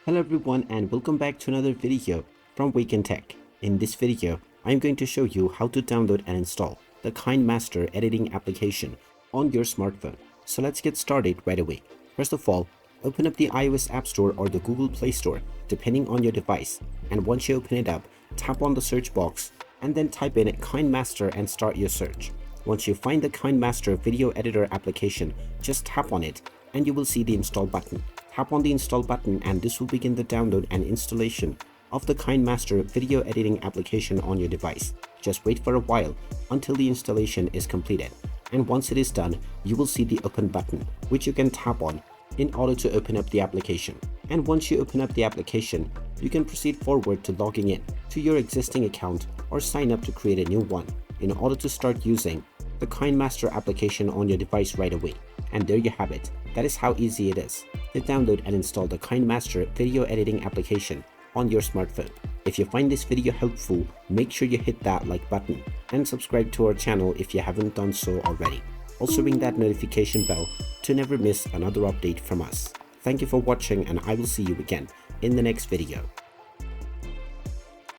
Hello everyone and welcome back to another video from Wake&Tech. In this video, I am going to show you how to download and install the KineMaster editing application on your smartphone. So let's get started right away. First of all, open up the iOS App Store or the Google Play Store depending on your device, and once you open it up, tap on the search box and then type in KineMaster and start your search. Once you find the KineMaster video editor application, just tap on it and you will see the install button. Tap on the install button and this will begin the download and installation of the KineMaster video editing application on your device. Just wait for a while until the installation is completed, and once it is done, you will see the open button which you can tap on in order to open up the application. And once you open up the application, you can proceed forward to logging in to your existing account or sign up to create a new one in order to start using the KineMaster application on your device right away. And there you have it. That is how easy it is to download and install the KineMaster video editing application on your smartphone. If you find this video helpful, make sure you hit that like button and subscribe to our channel if you haven't done so already. Also ring that notification bell to never miss another update from us. Thank you for watching, and I will see you again in the next video.